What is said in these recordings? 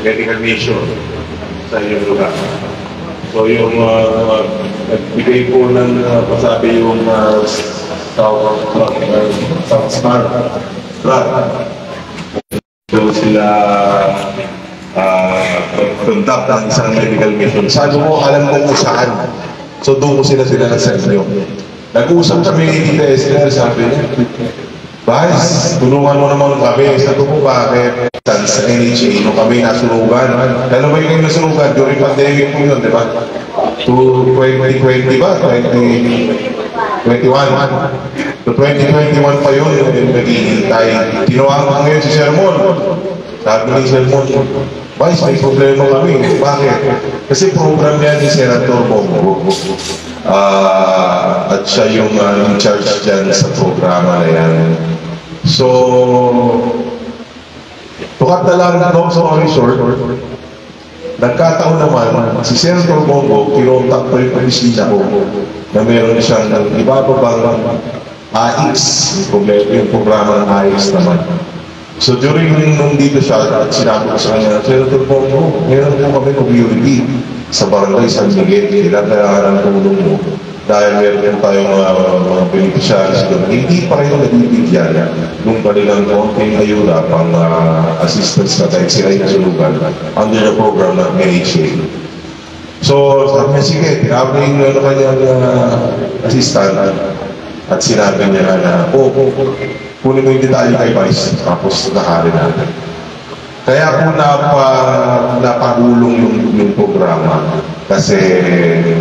medical mission sa iyong lugar. So yung nagbigay po ng pasabi yung South Smart Truck. So sila conduct ng isang medical mission. Sabi mo, alam ko kung saan. So doon ko sila nag-send nyo. Nag-uusap kami ni Tita Esther, sabi niya, Vice, tulungan mo naman kami. Sabi ko, bakit? Sa NHA, nung kami nasunugan. Ano ba yung nasunugan? During pandemic po yun, di ba? To 2020 ba? 2021. To 2021 pa yun, naghihintay. Ginawa ko ngayon si Shermon. Sabi ni Shermon, Vice, may problema kami. Bakit? Kasi program yan ni Senator Bongo. At siya yung in charge dyan sa programa na yan. So, tukat na lang long story short, nagkataon naman, si Senator Bongo, kinontak ko yung palisina ko na meron siyang ibababang AIX, yung programa ng AIX naman. So during nung dito siya, sinabi ko sa kanya, Senator Bongo, meron po kami community sa barangay San Miguel, kailangan ng tulong mo. Dahil meron tayong mga beneficiaries doon, hindi pa rin nabibigyan nung kanilang konting ayuda pang assistance na tayo sila yung sulugan under the program ng NHA. So sabi niya, sige, tinawag yung kanyang assistant at sinabi niya na, kunin mo yung detalye kay Vice, tapos nakari natin. Kaya po napagulong yung programa kasi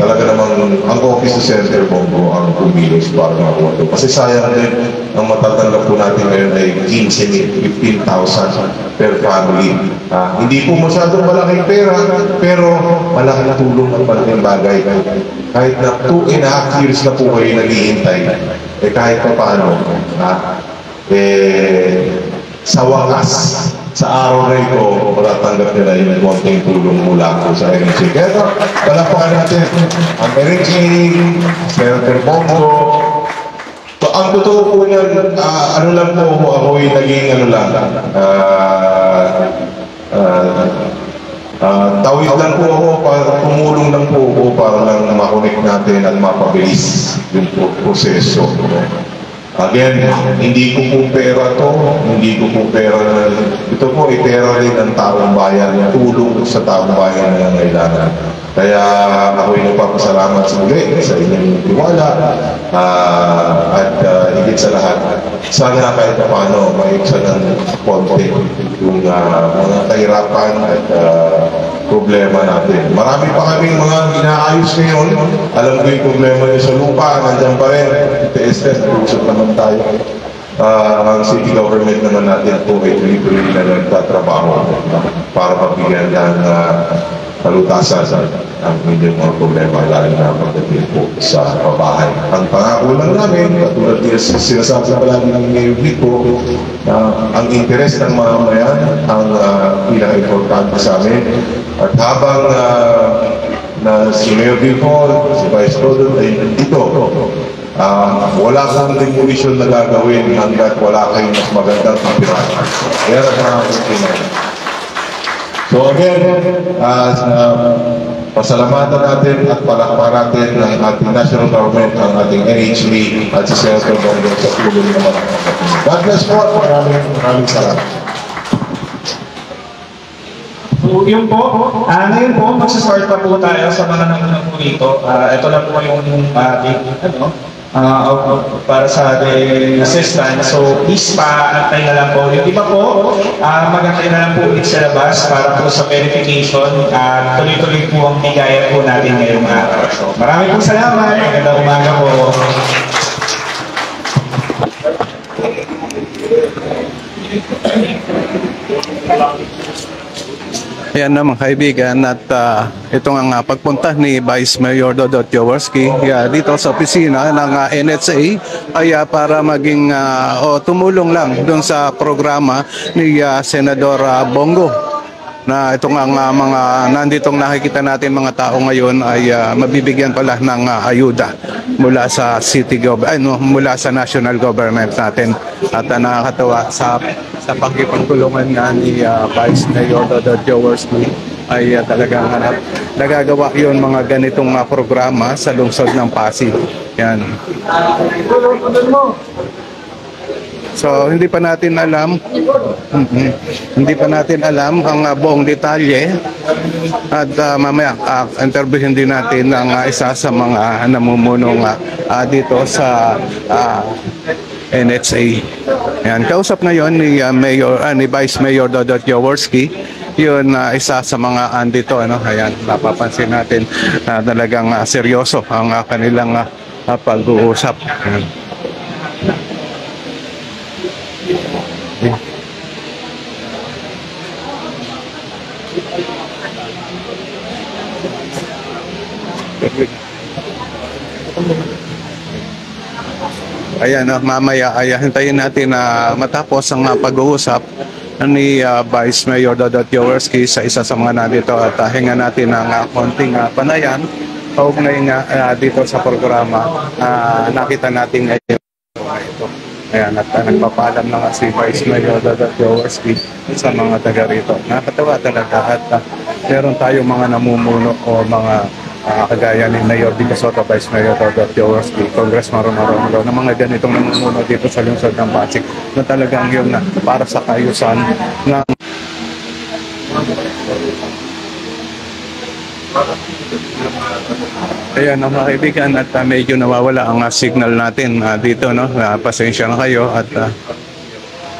talaga namang ang office sa Senator Bongo ang kumilos para makuha ito. Kasi sayang din, ang matatanggap po natin ngayon ay 15,000 per family. Hindi po masyadong malaking pera, pero malaki na tulong ng malaking bagay. Kahit na 2.5 years na po kayo naghihintay, kahit pa paano, sa wakas, sa araw na ito, matatanggap nila yung konting tulong mula po sa NHA. Kaya palapakan natin ang NHA, Senator Bongo. So, ang totoo po niyan, ano lang po ako ay naging tawid lang po ako, tumulong lang po ako para lang makonect natin at mapabilis yung proseso. Again, hindi ko po pera to, hindi ko po pera. Ito po ay pera rin ng taong bayan, tulong sa taong bayan na kailangan. Kaya ako'y nagpapasalamat sa muli sa inyong tiwala at higit sa lahat. Sana kahit paano maiksa ng konti yung mga kahirapan at problema natin. Marami pa kaming mga inaayos ngayon. Alam ko yung problema nyo sa lupa, nandiyan pa rin. Esther, usap naman tayo. Ang city government naman natin po ay tuloy-tuloy na nagtatrabaho para pagbigyan ng kalutasan ang hindi mga problema lalo na pagdating po sa pabahay. Ang pangako lang namin, katulad din sinasabi palagi ng Mayor Vico, ang interes ng mamamayan ang pinaka-importante sa amin. At habang na si Mayor Vico, si Vice President ay dito, wala kang demolition na gagawin hanggat wala kayong mas magandang kapirahan. Kaya nagpapakita. So again, pasalamatan natin at palakpakan natin ng ating national government, ang ating NHA at si Senator Bongo sa tulong naman. God bless po. Maraming salamat. So, yun po. Ngayon po, magsastart pa po tayo sa mga namunang po dito. Ito na po yung para sa ating assistant. So, please pa-antay na lang po. Yung iba po, mag-antay na lang po ulit sa labas para po sa verification at tuloy-tuloy po ang bigayan po natin ngayong araw. So, maraming po salamat. Magandang umaga po. Ayan na mga kaibigan at ito nga pagpunta ni Vice Mayor Dodot Jaworski dito sa opisina ng NHA ay para maging tumulong lang doon sa programa ni Senador Bongo na itong mga nanditong nakikita natin mga tao ngayon ay mabibigyan pala ng ayuda mula sa city government, mula sa national government natin at nakakatawa sa sa pagkipagtulungan nga ni Vice Mayor Dodot Jaworski ay talagang nagagawa yon mga ganitong programa sa lungsod ng Pasig. Yan. So hindi pa natin alam hindi pa natin alam ang buong detalye at mamaya interviewin din natin ang isa sa mga namumunong dito sa NHA. Yan, kausap ngayon ni ni Vice Mayor Dodot Jaworski. Yun isa sa mga andito ayan, napapansin natin na talagang seryoso ang kanilang pag-uusap. Ayan. Ayan, mamaya ay hintayin natin na matapos ang pag-uusap ni Vice Mayor Dodot Jaworski sa isa sa mga nandito at hinga natin ng konting panayan kaugnay nga dito sa programa. Nakita natin ngayon ito. Ayan, at nagpapaalam na nga si Vice Mayor Dodot Jaworski sa mga taga rito. Nakatawa talaga at meron tayong mga namumuno o mga kagaya ni Mayor Vico Soto, Vice Mayor Dodot Jaworski, Congressman Romero na mga ganitong namumuno dito sa lungsod ng Pasig na talagang yun na para sa kaayusan ng Ayan mga kaibigan at medyo nawawala ang signal natin dito pasensya na kayo at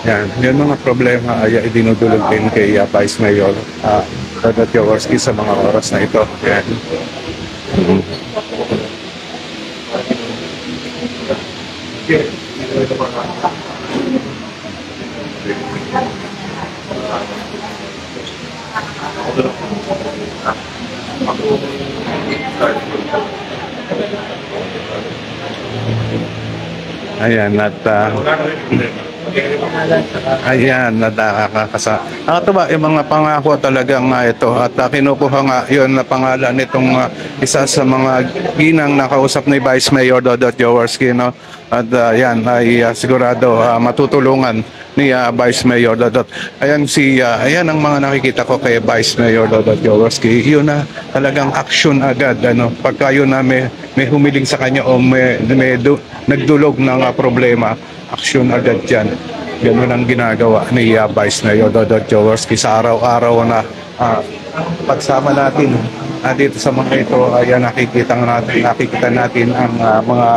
yan, yung mga problema ay dinudulog din kay Vice Mayor Dodot Jaworski sa mga oras na ito. Yan. Ayan, at ayan, nakakasa. Nakatuwa yung mga pangako talagang ito at kinukuha nga yun na pangalan nitong isa sa mga ginang nakausap ni Vice Mayor Dodot Jaworski, no? At yan ay sigurado matutulungan ni Vice Mayor Dodot. Ayan ang mga nakikita ko kay Vice Mayor Dodot Jaworski. Yun na talagang action agad pagka yun na may humiling sa kanya o may nagdulog ng problema, action agad yan. Ganun ang ginagawa ni Vice Mayor Dodot Jaworski sa araw-araw na pagsama natin dito sa mga ito ay nakikita natin ang mga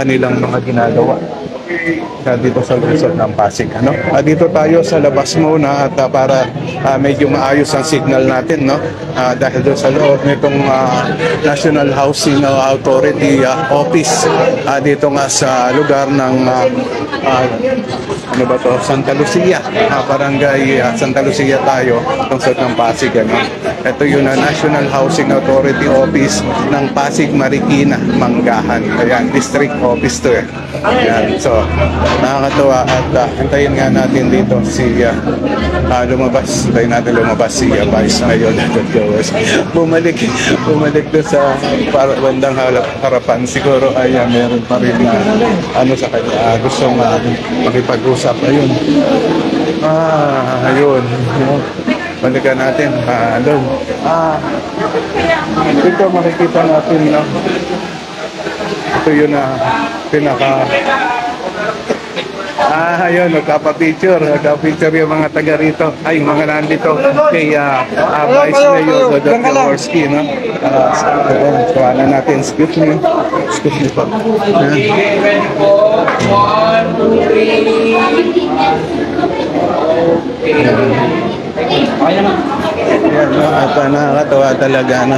kanilang mga ginagawa dito sa lungsod ng Pasig. Dito tayo sa labas muna at para medyo maayos ang signal natin, dahil doon sa loob nitong National Housing Authority Office dito nga sa lugar ng Santa Lucia, barangay Santa Lucia tayo, lungsod ng Pasig. Ito yung National Housing Authority Office ng Pasig, Marikina, Manggahan. Ayan, district office to Ayan, so nakakatuwa at hintayin nga natin dito si lumabas. Hintayin natin lumabas si Vice Mayor Dodot Jaworski. Bumalik doon sa bandang harapan. Siguro ay meron pa rin sa kanya gusto makipag-usap. Ayun. Ayun. Balikan natin. Doon. Dito makikita natin ito yun ayun, nagkapapicture yung mga taga rito, ay mga nandito kay Vice Mayor Dodot Jaworski, kuha na natin, excuse me po. At nakakatawa talaga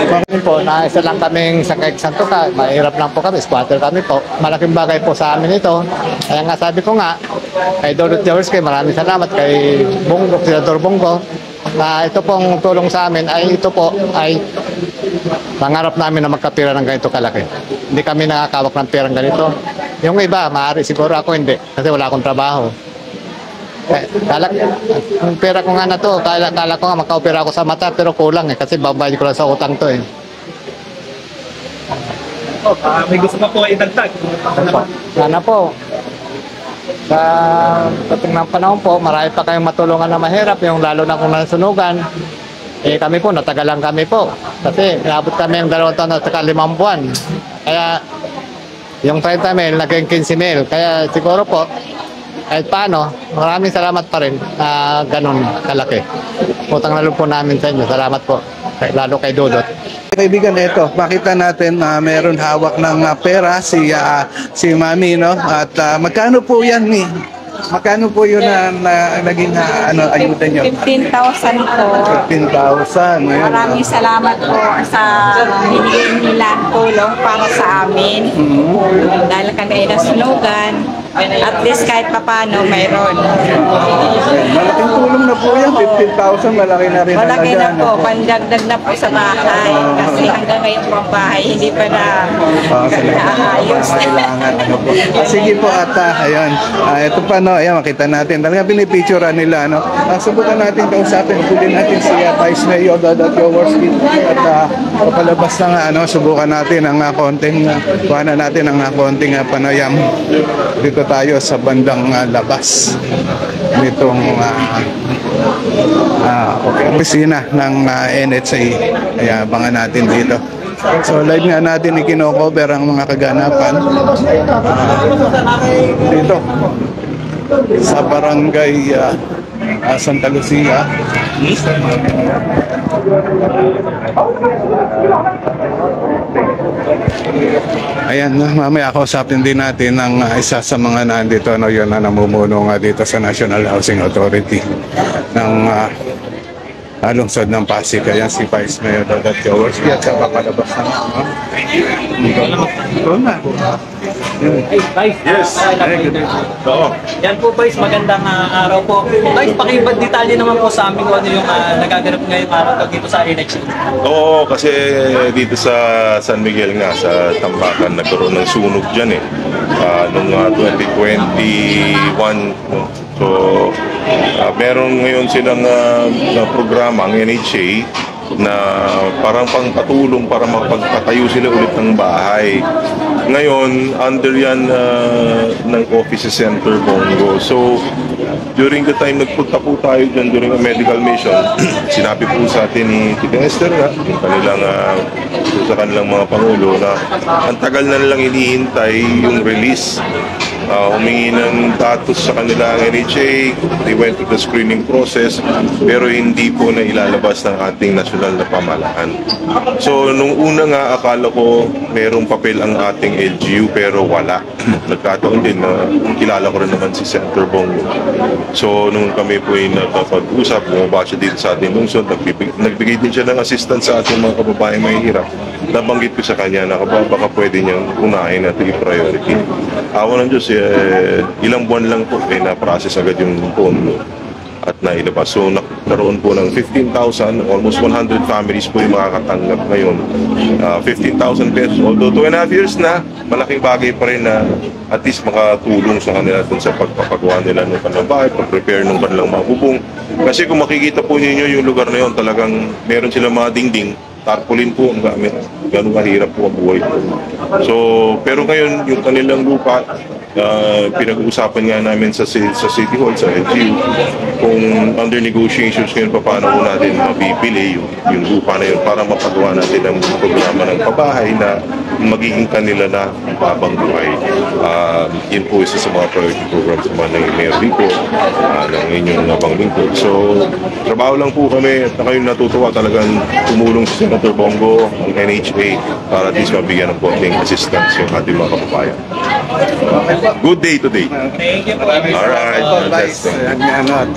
Kami po, naisa lang kaming sa Cagayan Santo ka, mahirap lang po kami, squatter kami po. Malaking bagay po sa amin ito. Kaya nga sabi ko nga, kay Dodot Jaworski, maraming salamat kay Bongo, Senador Bongo, na ito pong tulong sa amin ay ito po ay pangarap namin na magkapira ng ganito kalaki. Hindi kami nakakawak ng pirang ganito. Yung iba, maaari siguro ako hindi, kasi wala akong trabaho. Ang pera ko nga na to, kala ko nga makaopera ako sa mata pero kulang kasi babayad ko lang sa utang to may gusto pa po idagdag. Sana po. Sa dating ng panahon po, marami pa kayong matulungan na mahirap, yung lalo na kung nasunugan. Eh kami po, natagalan kami po. Kasi inabot kami yung 2 taon at saka 5 buwan. Kaya yung 30 mil, naging 15 mil. Kaya siguro po, kahit paano, maraming salamat pa rin na ganun kalaki. Utang na loob po namin sa inyo. Salamat po. Lalo kay Dudut. Kaibigan, ito, makita natin na meron hawak ng pera si Mami, no? At magkano po yan ni? Magkano po yun na naging ayuda niyo? 15,000 po. 15,000. Maraming salamat po sa binigay nilang tulong para sa amin. Dahil kami ay nasunugan. At least kahit papano mayroon. Malaking tulong na po yan. 15,000, malaki na rin. Malaki na po. Pandagdag na po sa bahay. Kasi hanggang ngayon po ang bahay hindi pa na naayos. Kailangan, sige po, at ayun. Ito pa, no, ayan, makita natin. Talaga pinipicturean nila, no. Subukan natin kausapin. Pulin natin si Vice Mayor Dodot Jaworski. At kapalabas na nga, subukan natin ang konting, kuhanan natin ang konting panayam. Dito tayo sa bandang labas nitong opisina ng NHA. Kaya abangan natin dito. So live nga natin ikino-cover ang mga kaganapan dito sa barangay Santa Lucia. Ayan, mamaya kausapin din natin ang isa sa mga nandito, yun na namumuno nga dito sa National Housing Authority ng lungsod ng Pasig. Ayan si Vice Mayor Dodot Jaworski at sa pakalabas na ito na. Yes. Oo. Yan po, Vice. Magandang araw po. Vice, pakidetalye naman po sa amin kung ano yung nagaganap ngayong araw dito sa NHA. Oo, kasi dito sa San Miguel nga, sa Tambakan, nagkaroon ng sunog dyan noong 2021. So, meron ngayon silang programa, ang NHA, na parang pangpatulong para mapagpatayo sila ulit ng bahay. Ngayon, under yan ng Office Center Bongo. So, during the time nagpunta po tayo dyan during a medical mission, sinabi po sa atin ni Tita Esther na sa kanilang mga pangulo na ang tagal na nilang hinihintay yung release. Humingi ng datos sa kanila ang NHA, they went to the screening process, pero hindi po na ilalabas ng ating nasyonal na pamahalaan. So, nung una nga, akala ko merong papel ang ating LGU, pero wala. Nagkataon din na kilala ko rin naman si Senator Bongo. So, nung kami po ay nakapag-usap, bumaba siya dito sa ating lungsod, nagbigay din siya ng assistance sa ating mga kababaeng mahihirap. Nabanggit ko sa kanya na baka pwede niyang unahin at i-priority. Awa ng Diyos, ilang buwan lang po na-process agad yung pondo at nailabas. So nagkaroon po ng 15,000, almost 100 families po yung makakatanggap ngayon. 15,000 pesos, although 2.5 years na, malaking bagay pa rin na at least makatulong sa kanila dun sa pagpapagawa nila ng kanilang bahay, pag-prepare ng kanilang mga bubong. Kasi kung makikita po ninyo yung lugar na yun, talagang meron silang mga dingding, tarpaulin po ang gamit. Ganun kahirap po ang buhay po. So, pero ngayon, yung kanilang lupa, pinag-uusapan nga namin sa City Hall, sa LGU, kung under negotiations ngayon, paano po natin mabibili yung lupa na yun para mapagawa natin ang programa ng pabahay na magiging kanila na habang buhay. Yun po isa sa mga priority programs naman ng Mayor Rico, ng inyong abang lingkod. So, trabaho lang po kami at kayo natutuwa talagang tumulong si Senator Bongo, ang NHA, para at least mabigyan ng konting assistance yung ating mga kababayan. Good day today. Thank you po. Alright.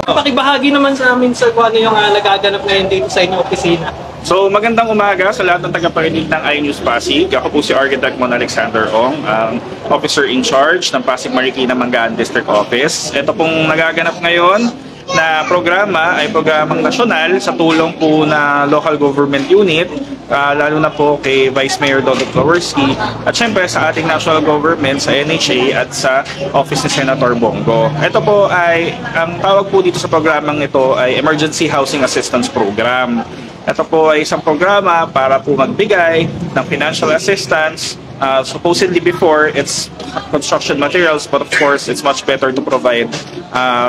Pakibahagi naman sa amin sa kung ano yung nagaganap ngayon dito sa inyong opisina. So magandang umaga sa lahat ng tagapakinig ng iNews Pasig. Ako po si Architect Mon Alexander Ong, ang Officer in Charge ng Pasig Marikina Mangaan District Office. Ito pong nagaganap ngayon na programa ay programang nasyonal sa tulong po na local government unit, lalo na po kay Vice Mayor Dodot Jaworski at syempre sa ating national government, sa NHA at sa Office ni Senator Bongo. Ito po ay, ang tawag po dito sa programang ito ay Emergency Housing Assistance Program. Ito po ay isang programa para po magbigay ng financial assistance Supposedly before, it's construction materials, but of course, it's much better to provide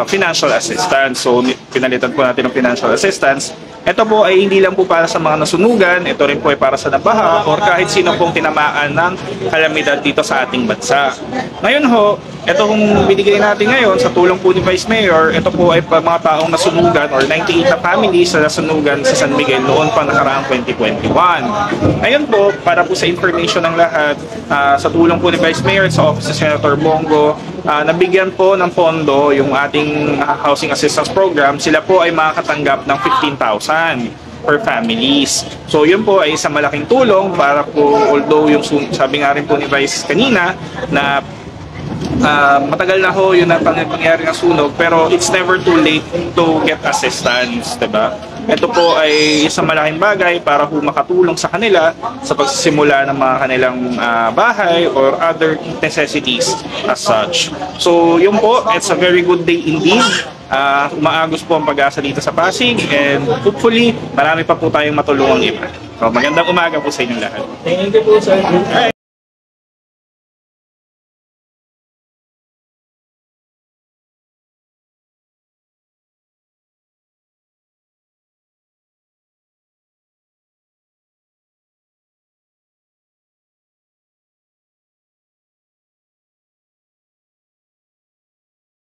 financial assistance. So, pinalitan po natin ng financial assistance. Ito po ay hindi lang po para sa mga nasunugan, ito rin po ay para sa nabaha or kahit sino pong tinamaan ng kalamidad dito sa ating bansa. Ngayon ho, ito kung binigay natin ngayon sa tulong po ni Vice Mayor, ito po ay pa mga taong nasunugan or 98 na families na nasunugan sa San Miguel noon pa nakaraang 2021. Ngayon po, para po sa information ng lahat, sa tulong po ni Vice Mayor at sa Office ni Senator Bongo, nabigyan po ng pondo yung ating Housing Assistance Program. Sila po ay makakatanggap ng 15,000 per families. So yun po ay isang malaking tulong para po, although yung sabi nga rin po ni Vice kanina na matagal na ho yun ang pangyayari ng sunog, pero it's never too late to get assistance, diba? Ito po ay isang malaking bagay para po makatulong sa kanila sa pagsisimula ng mga kanilang bahay or other necessities as such. So yun po, it's a very good day indeed. Umaagos po ang pag-asa dito sa Pasig and hopefully marami pa po tayong matulungang iba. So magandang umaga po sa inyong lahat. Thank you po, sir.